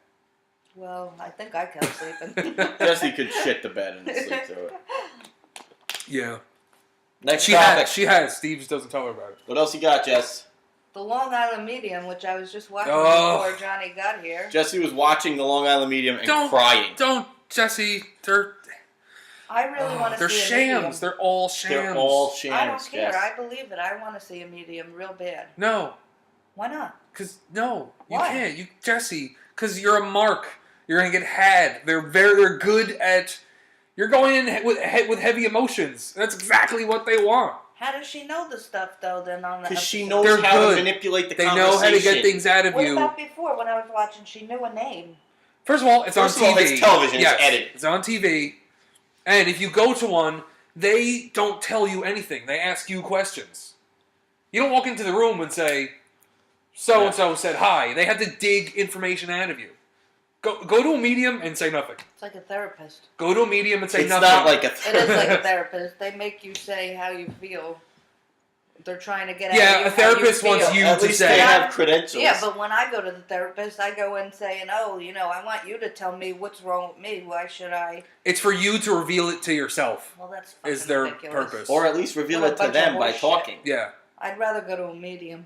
Well, I think I kept sleeping. Jesse could shit the bed and sleep through it. Yeah. Next She topic. has. Steve just doesn't tell her about it. What else you got, Jess? The Long Island Medium, which I was just watching Oh. before Johnny got here. Jesse was watching the Long Island Medium and Don't- crying. Don't, Jesse. I really want to They're see a medium. shams. They're all shams. They're all shams. I don't care. Jess. I believe it. I want to see a medium real bad. No. Why not? Because no, you Why? can't. You Jesse, because you're a mark. You're gonna get had. They're good at. You're going in with heavy emotions. That's exactly what they want. How does she know the stuff though? Then on the Because she episode? knows They're how good. to manipulate the They conversation. know how to get things out of What you. about before when I was watching? She knew a name. First of all, it's First on of all, TV. it's television, it's Yes, edited. It's on TV. And if you go to one, they don't tell you anything. They ask you questions. You don't walk into the room and say, so and so said hi. They have to dig information out of you. Go to a medium and say nothing. It's like a therapist. Go to a medium and say It's nothing. not like a It is like a therapist. They make you say how you feel. They're trying to get out Yeah, of you a therapist how you wants feel. you At to least say. they have credentials. Yeah, but when I go to the therapist, I go in saying, "Oh, I want you to tell me what's wrong with me. Why should I?" It's for you to reveal it to yourself. Well, that's fucking Is their ridiculous. purpose. Or at least reveal What a it to bunch of them by horseshit. talking. Yeah. I'd rather go to a medium.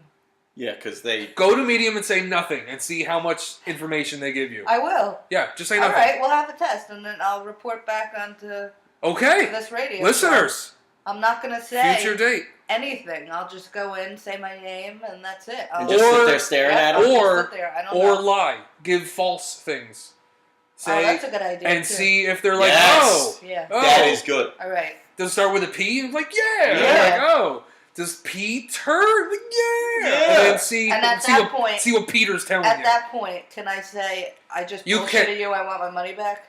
Yeah, because they... Go to medium and say nothing and see how much information they give you. I will. Yeah, just say All nothing. right, we'll have a test, and then I'll report back onto Okay. this radio. Listeners, I'm not gonna say future date. anything. I'll just go in, say my name, and that's it. I'll And just Or- sit there staring at I'll them. just Or- sit there. I don't Or know. lie. Give false things. Oh, Say that's a good idea. and too. see if they're like, Yes. Yeah. oh. That is good. All right. Does it start with a P? And like, yeah. Yeah. Like, oh. Does P turn? Like, yeah. Yeah. And then see, And at see, that what, point- see what Peter's telling At you. that point, can I say I just You bullshitted can- you? I want my money back.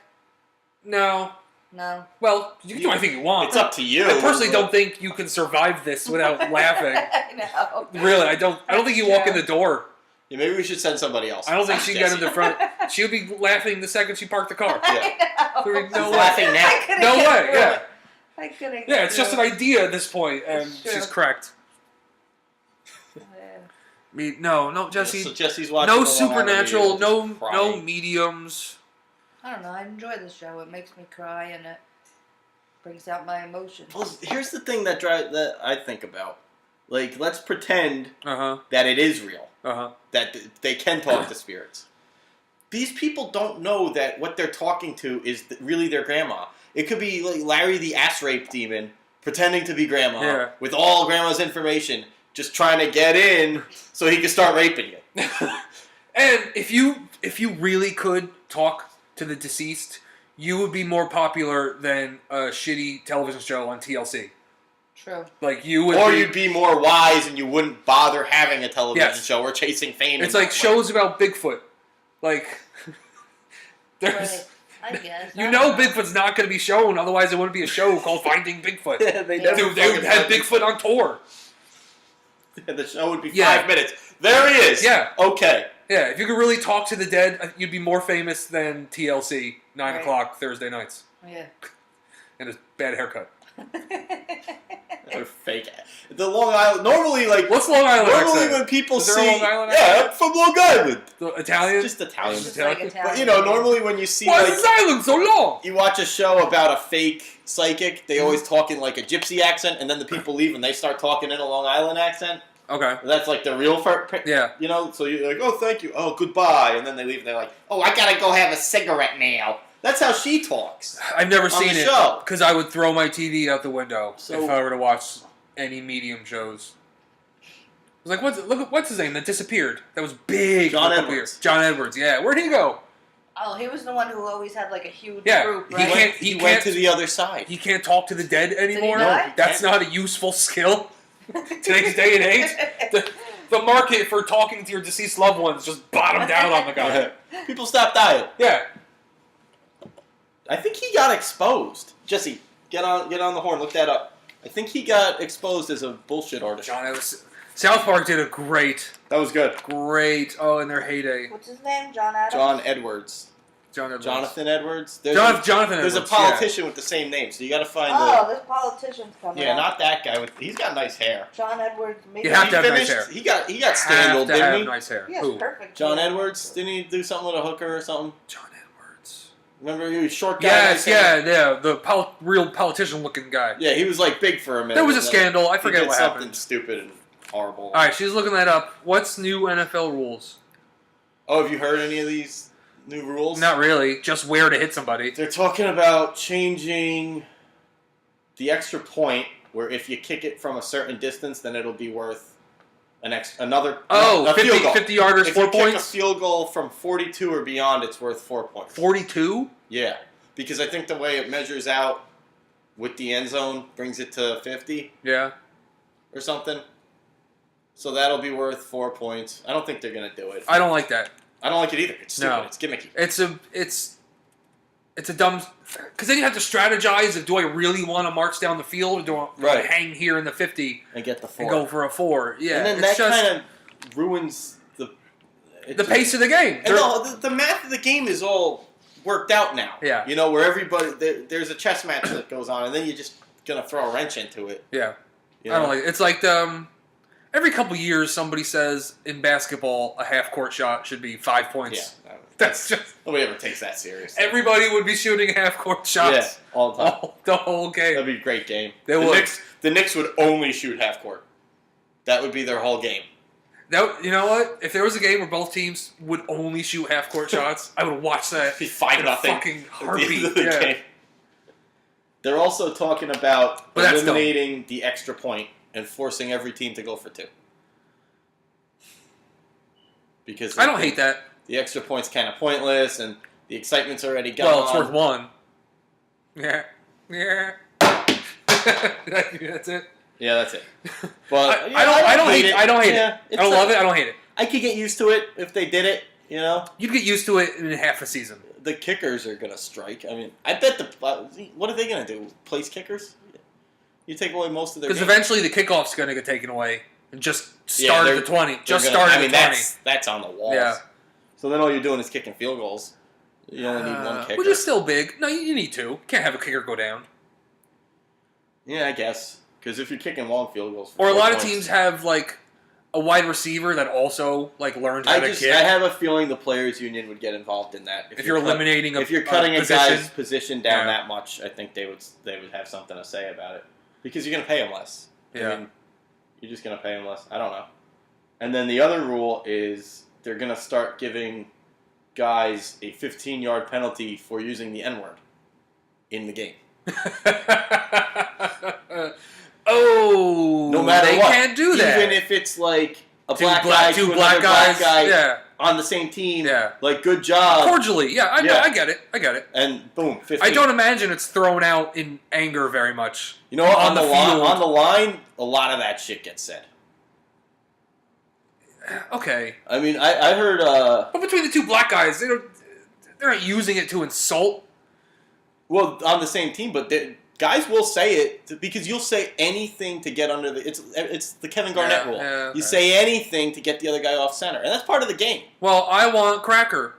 No. No. Well, you can do anything you want. It's up to you. I personally but- don't think you can survive this without laughing. I know. Really, I don't think you walk in the door. Yeah, maybe we should send somebody else. I don't think she'd get in Jesse. the front. She would be laughing the second she parked the car. Yeah. I know. There'd be no She's way. laughing now. I couldn't No get way, through yeah. it. I couldn't Yeah, get it's just an through idea at this point, and It's true. she's correct. it. No, Jesse. So Jesse's watching No the Long Island supernatural, Medium, no just no crying. mediums. I don't know. I enjoy the show. It makes me cry and it brings out my emotions. Well, here's the thing that I think about. Like, let's pretend Uh huh. that it is real. Uh huh. That they can talk to spirits. these people don't know that what they're talking to is really their grandma. It could be like Larry the ass rape demon pretending to be grandma with all grandma's information, just trying to get in so he can start raping you. And if you really could talk to the deceased, you would be more popular than a shitty television show on TLC. True. Like you would, you'd be more wise and you wouldn't bother having a television show or chasing fame. It's like shows about Bigfoot. Like there's, I guess. Bigfoot's not going to be shown. Otherwise, it wouldn't be a show called Finding Bigfoot. They would have Bigfoot on tour. The show would be 5 minutes. There he is. Yeah. Okay. Yeah, if you could really talk to the dead, you'd be more famous than TLC, 9 o'clock Thursday nights. Yeah. And a bad haircut. Or fake. The Long Island. Normally, like. What's Long Island accent? Normally, when people Is there see. a Long Island yeah, accent? I'm from Long Island. The Italian? Just Italian. Just like Italian. But, normally when you see. Why like, is this island so long? You watch a show about a fake psychic, they always talk in like a gypsy accent, and then the people leave and they start talking in a Long Island accent. Okay. That's like the real yeah. So you're like, oh, thank you. Oh, goodbye. And then they leave and they're like, oh, I gotta go have a cigarette now. That's how she talks. I've never seen it show. because I would throw my TV out the window So, if I were to watch any medium shows. I was like, what's his name that disappeared? That was big. John Edwards. John Edwards, yeah. Where'd he go? Oh, he was the one who always had like a huge Yeah, group, he right? can't- He went to the other side. He can't talk to the dead anymore? die? That's not a useful skill. Today's day and age. The market for talking to your deceased loved ones just bottomed out on the guy. People stopped dying. Yeah. I think he got exposed. Jesse, get on the horn. Look that up. I think he got exposed as a bullshit artist. John Edwards. South Park did a great, That was good. in their heyday. What's his name? John Adams? John Edwards. John Edwards. Jonathan Edwards. Jonathan There's Edwards, a politician with the same name, so you got to find this politician's coming Yeah, up. not that guy. He's got nice hair. John Edwards. Maybe You have He to have nice finished- hair. He got Have scandaled, to didn't have he? nice hair. He has Who? perfect John hair. Edwards? Didn't he do something with a hooker or something? John Edwards. Remember he was short guy? Yes, yeah. The real politician-looking guy. Yeah, he was like big for a minute. There was a and then scandal. I he forget did what something happened. stupid and horrible. All right, she's looking that up. What's new NFL rules? Oh, have you heard any of these new rules? Not really. Just where to hit somebody. They're talking about changing the extra point, where if you kick it from a certain distance, then it'll be worth another. Oh, a field goal. 50 yarders, If 4 you kick a points? field goal from 42 or beyond, it's worth 4 points. 42? Yeah, because I think the way it measures out with the end zone brings it to 50 Yeah. or something. So that'll be worth 4 points. I don't think they're gonna do it. I don't like that. I don't like it either. It's stupid. No. It's gimmicky. It's a dumb... Because then you have to strategize if do I really want to march down the field or do I Right. hang here in the 50 And get the 4. and go for a 4? Yeah, and then it's that just kind of ruins the pace of the game. And the math of the game is all worked out now. Yeah. Where everybody there's a chess match that goes on, and then you're just gonna throw a wrench into it. Yeah. You I know? don't like it. It's like every couple years somebody says in basketball a half-court shot should be 5 points. Yeah. That's just... Nobody ever takes that seriously. Everybody would be shooting half-court shots. Yeah, all the time. The whole game. That'd be a great game. They the would. The Knicks would only shoot half court. That would be their whole game. You know what? If there was a game where both teams would only shoot half-court shots, I would watch that. It'd be 5-0 in a fucking at the end heartbeat. of the Yeah. game. They're also talking about But that's eliminating the extra point and forcing every team to go for 2. Because I don't hate that. the extra point's kind of pointless, and the excitement's already gone. Well, it's worth 1. Yeah. Yeah. That's it. Yeah, that's it. But I don't hate it. I don't hate it. Yeah, I don't love it. I don't hate it. I could get used to it if they did it. You'd get used to it in half a season. The kickers are gonna strike. I mean, I bet what are they gonna do? Place kickers? You take away most of their. Because game. eventually the kickoff's going to get taken away and just start at the 20. Just They're start gonna- at the 20. That's on the walls. Yeah. So then all you're doing is kicking field goals. You only need one kicker. Which is still big. No, you need 2. You can't have a kicker go down. Yeah, I guess. Because if you're kicking long field goals, Or a 4 lot of points- teams have like a wide receiver that also like learned how to kick. I have a feeling the players' union would get involved in that. If you're eliminating if you're cutting a position, guy's position down Yeah. that much, I think they would have something to say about it because you're going to pay them less. Yeah. I mean, you're just going to pay them less. I don't know. And then the other rule is they're going to start giving guys a 15-yard penalty for using the N-word in the game. Oh, No matter they what. can't do that. Even if it's like a Two black guy to another black guy yeah. on the same team, Yeah. like, good job. Cordially, yeah, I get it. And boom, 15. I don't imagine it's thrown out in anger very much. You know what? on the field. On the line, a lot of that shit gets said. Okay. I mean, I heard... But between the two black guys, they're not using it to insult. Well, on the same team, but guys will say it because you'll say anything to get under the... It's the Kevin Garnett rule. Yeah, okay. You say anything to get the other guy off center, and that's part of the game. Well, I want Cracker.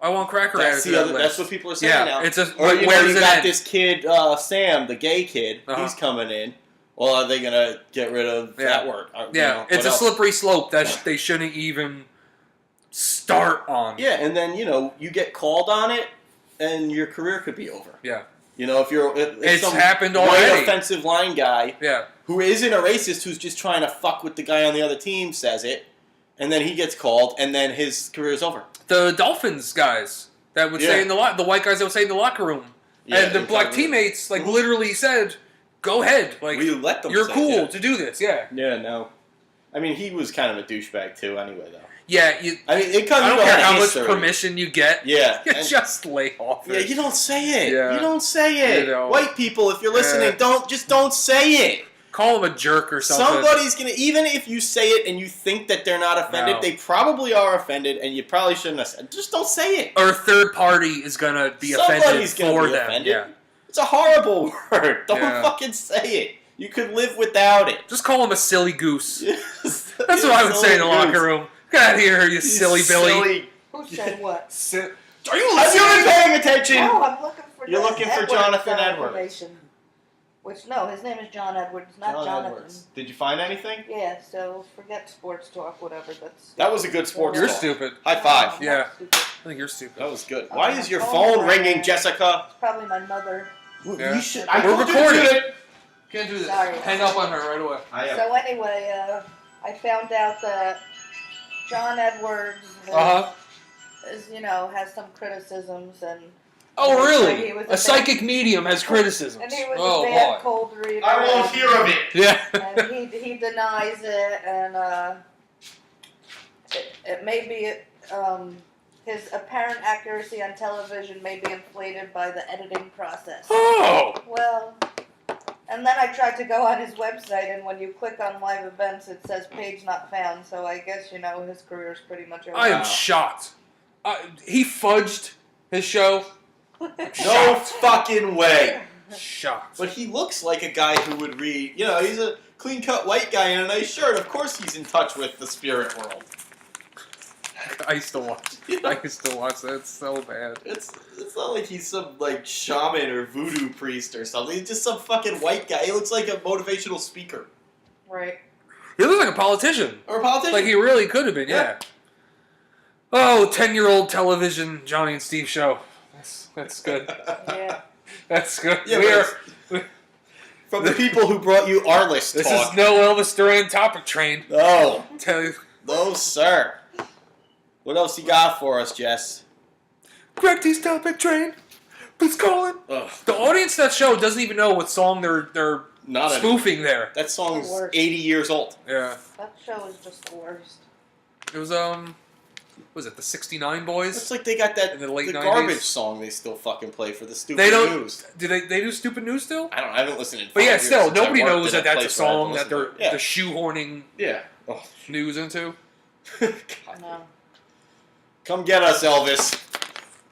That's that's what people are saying now. It's a, or you got end? this kid, Sam, the gay kid. He's coming in. Well, are they going to get rid of that word? Yeah, it's a slippery slope that they shouldn't even start on. Yeah, and then, you get called on it, and your career could be over. Yeah. If it's some happened white already. offensive line guy Yeah. who isn't a racist, who's just trying to fuck with the guy on the other team, says it, and then he gets called, and then his career's over. The Dolphins guys that would say in the white guys that would say in the locker room, and the black teammates literally said, "Go ahead, we let them you're say cool it, to do this." Yeah. Yeah, no. I mean, he was kind of a douchebag too, anyway, though. Yeah, I mean, it comes. I don't care how much permission you get. Yeah, just lay off. Yeah, you don't say it. Yeah. You don't say it. White people, if you're listening, don't say it. Call him a jerk or something. Somebody's gonna, even if you say it and you think that they're not offended, they probably are offended, and you probably shouldn't have said. Just don't say it. Or a third party is gonna be offended for them. Offended. Yeah. It's a horrible word. Don't fucking say it. You could live without it. Just call him a silly goose. Yes. That's what I would say in the locker room. Get out of here, you silly Billy. Who said what? Are you listening? listening? Have you been paying attention? No, I'm looking for. You're looking for Jonathan Edwards. Information. Which his name is John Edwards, not Jonathan. Edwards. Did you find anything? Yeah. So forget sports talk, whatever. That was a good sports You're talk. stupid. High five. Yeah. Stupid. I think you're stupid. That was good. Why is your phone ringing, Jessica? It's probably my mother. Yeah. You should. We're recording. Can't do this. Sorry. Hang up on her right away. So anyway, I found out that John Edwards is, has some criticisms and. Oh, really? He was a psychic medium has criticisms. And he was a bad cold reader. I won't hear of it. Yeah. And he denies it, and it may be his apparent accuracy on television may be inflated by the editing process. Oh. Well. And then I tried to go on his website, and when you click on live events, it says page not found. So I guess, his career's pretty much over. I am shocked. He fudged his show. No fucking way. Shocked. But he looks like a guy who would read, he's a clean-cut white guy in a nice shirt. Of course he's in touch with the spirit world. I used to watch. I used to watch that. It's so bad. It's not like he's some shaman or voodoo priest or something. He's just some fucking white guy. He looks like a motivational speaker. Right. He looks like a politician. Or a politician. Like he really could have been. Yeah. Oh, 10-year-old television Johnny and Steve show. That's good. Yeah. That's good. Yeah, from the people who brought you our list This talk. is no Elvis Duran topic train. No. Tell you. No, sir. What else you got for us, Jess? Greg T's topic train. Please call it. Ugh. The audience of that show doesn't even know what song they're Not spoofing there. That song's The worst. 80 years old. Yeah. That show is just the worst. It was was it the 69 Boys? It's like they got that In the late 90s? garbage song they still fucking play for the stupid They don't. news. Do they do stupid news still? I haven't listened in 5 But yeah, years still since I nobody worked knows in that that's a place where I had to song that listen to they're it. the shoehorning Yeah. Oh. news into. God. No. Come get us, Elvis.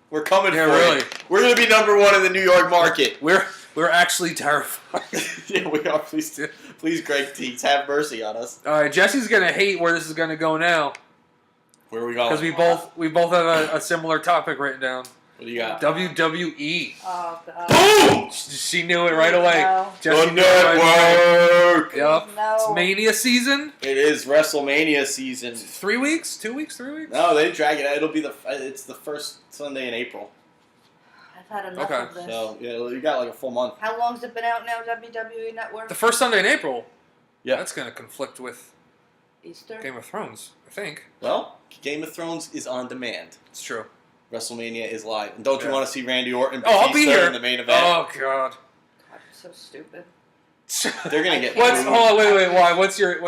We're coming Yeah, for really. you. We're going to be #1 in the New York market. We're actually terrified. Yeah, we are. Please, Greg Teets, have mercy on us. All right, Jesse's gonna hate where this is gonna go now Where are we going? because we both have a similar topic written down. What do you got? WWE. Oh, God. Boom! She knew it right away. No. Jesse The knew it right away. network! Yep. No. It's Mania season. It is WrestleMania season. 3 weeks? 2 weeks? 3 weeks? No, they drag it out. It's the first Sunday in April. I've had enough Okay. of this. So, yeah, you got like a full month. How long's it been out now, WWE Network? The first Sunday in April. Yeah. That's gonna conflict with Easter? Game of Thrones, I think. Well, Game of Thrones is on demand. It's true. WrestleMania is live. And don't you Yeah. want to see Randy Orton I'll be here in the main event? Oh God. God, so stupid. They're gonna get. What's? booed. Hold on, wait. Why? What's your issue?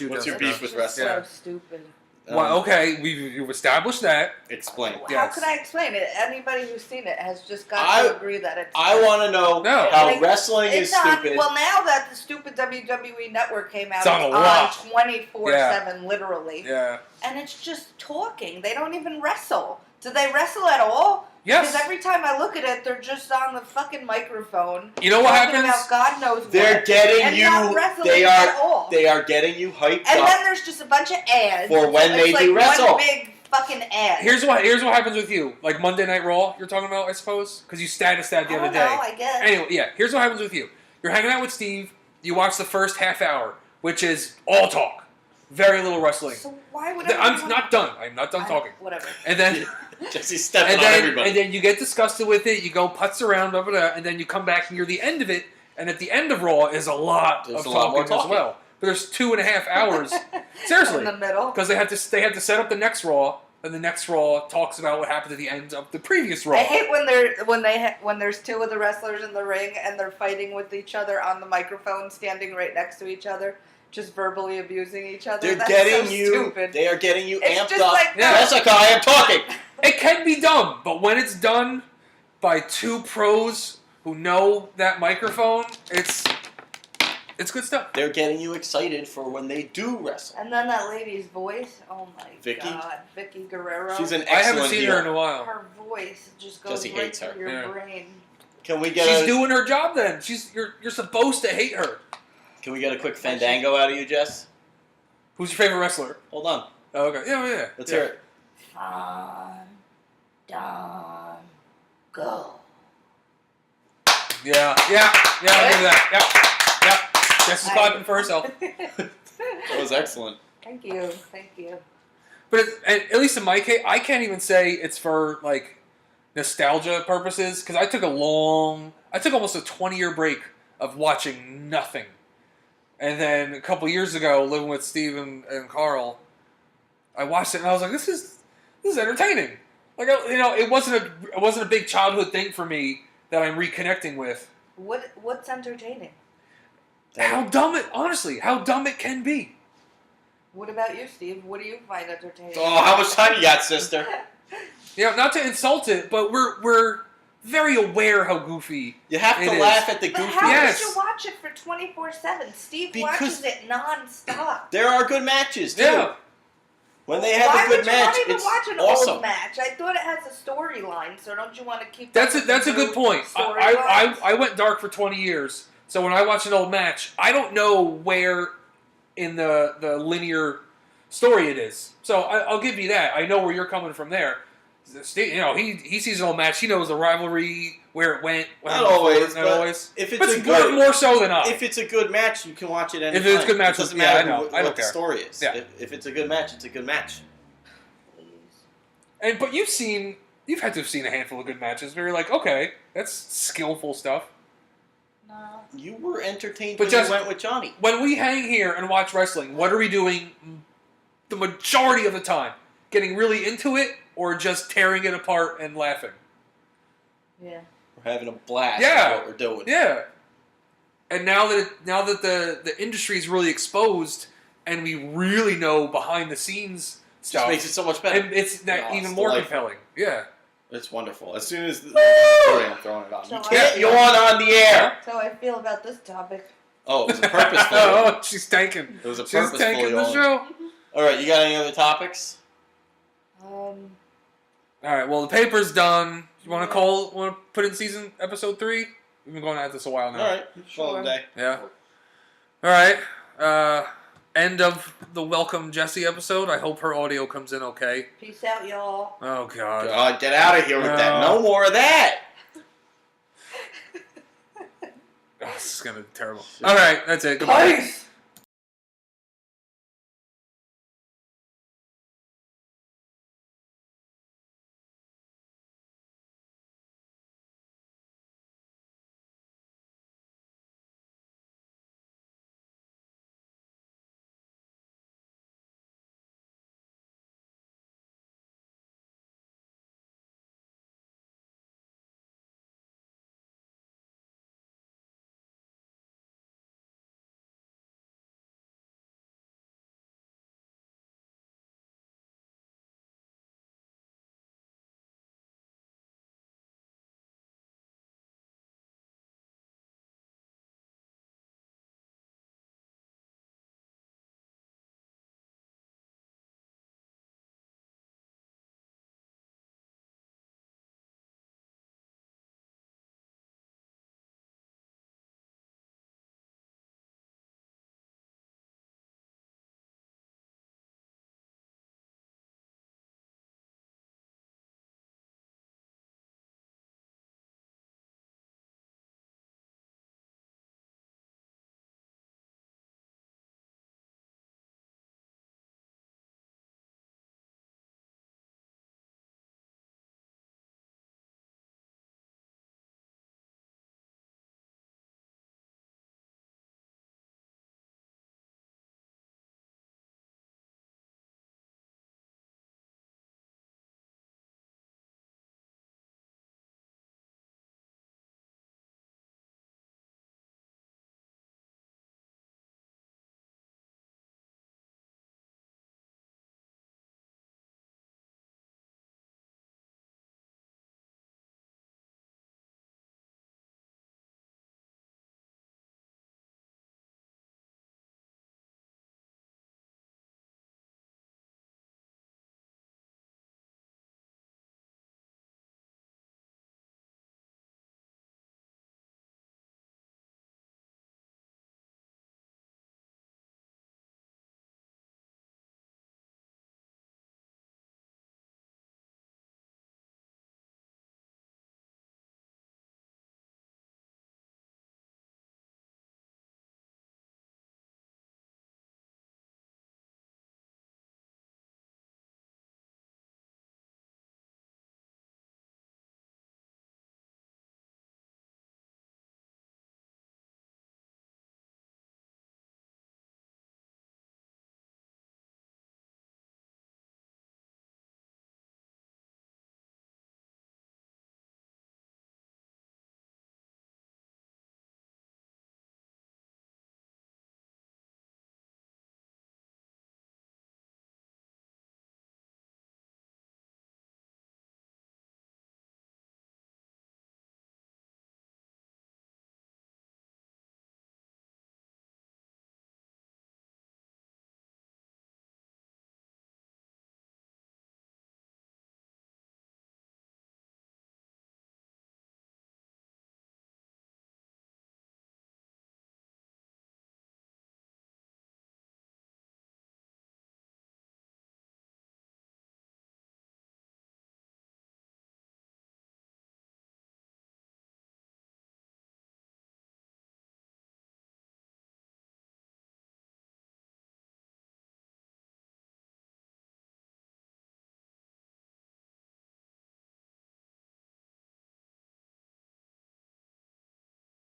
What's your Jessica? beef with It's just wrestling? so stupid. Why? Okay, you've established that. Explain. How Yes. could I explain it? Anybody who's seen it has just got I- to agree that it's. I want to know No. how Like, wrestling is It's on, stupid. well, now that the stupid WWE Network came out, It's on a lot. 24/7, literally. Yeah. And it's just talking. They don't even wrestle. Do they wrestle at all? Yes. Because every time I look at it, they're just on the fucking microphone. You know what talking happens? About God knows They're what. getting and you. Not wrestling They at are. all. They are getting you hyped And up. then there's just a bunch of ads. For when It's they like do wrestle. One big fucking ad. Here's what happens with you. Like Monday Night Raw, you're talking about, I suppose, because you status that the I other don't day. know, I guess. Anyway, yeah. Here's what happens with you. You're hanging out with Steve. You watch the first half hour, which is all talk, very little wrestling. So why would I'm everyone- not done. I'm not done talking. Whatever. And then. Jesse's stepping And on then, everybody. and then you get disgusted with it. You go putz around, blah, blah, blah, and then you come back and you're the end of it. And at the end of Raw is a lot There's of a lot more talking as talking. well. But there's 2.5 hours. Seriously, In the middle. because they have to set up the next Raw, and the next Raw talks about what happened at the end of the previous Raw. I hate when there's two of the wrestlers in the ring and they're fighting with each other on the microphone, standing right next to each other, just verbally abusing each other. They're That's getting so you. Stupid. They are getting you It's amped just up. like Yeah. Jessica, I am talking. It can be dumb, but when it's done by two pros who know that microphone, it's good stuff. They're getting you excited for when they do wrestle. And then that lady's voice, oh my Vicky? God, Vicky Guerrero. She's an I excellent haven't seen heel. her in a while. Her voice just goes Jesse right hates to her. your Yeah. brain. Can we get She's a doing her job then. You're supposed to hate her. Can we get a quick fandango out of you, Jess? Who's your favorite wrestler? Hold on. Oh, okay. Yeah. Let's yeah. hear it. Go. Yeah, I'll give that. Yeah. Jess is clapping for herself. That was excellent. Thank you. But at least in my case, I can't even say it's for like nostalgia purposes because I took almost a 20-year break of watching nothing, and then a couple years ago, living with Steve and Carl, I watched it and I was like, this is entertaining. Like it wasn't a big childhood thing for me that I'm reconnecting with. What's entertaining? How dumb it can be. What about you, Steve? What do you find entertaining? Oh, how much time you got, sister? Not to insult it, but we're very aware how goofy. You have to It laugh is. at the But goofy. how Yes. did you watch it for 24/7? Steve Because- watches it non-stop. There are good matches too. Yeah. When they have Why a good would you match, not even it's watch an awesome. old match? I thought it has a storyline, so don't you want to keep? That's up a with the good new point. storylines? I went dark for 20 years, so when I watch an old match, I don't know where in the linear story it is. So I'll give you that. I know where you're coming from there. Steve, he sees an old match. He knows the rivalry, where it went. Not always, Not but always. if it's But a good, more so than I. if it's a good match, you can watch it anytime. If it's a good match, it doesn't yeah, matter I know. what, I don't what the care. story is. Yeah. If it's a good match, it's a good match. But you've had to have seen a handful of good matches where you're like, okay, that's skillful stuff. No. You were entertained But when just- you went with Johnny. When we hang here and watch wrestling, what are we doing the majority of the time? Getting really into it or just tearing it apart and laughing? Yeah. We're having a blast Yeah. with what we're doing. Yeah. And now that the industry is really exposed and we really know behind the scenes It just stuff, makes it so much better. and it's No, even it's more delightful. compelling. Yeah. It's wonderful. As soon as sorry, I'm throwing it on. So You I- can't yawn on the air. That's how I feel about this topic. Oh, it was a purposeful. Oh, she's tanking. It was a She's purposeful tanking the yawn. show. All right, you got any other topics? All right. Well, the paper's done. You want to put in season episode 3? We've been going at this a while now. All right, Sure. fun day. Yeah. All right. End of the Welcome Jessie episode. I hope her audio comes in okay. Peace out, y'all. Oh, God. God, get out of here with that. No. No more of that. Oh, this is going to be terrible. All right. That's it. Goodbye. Peace.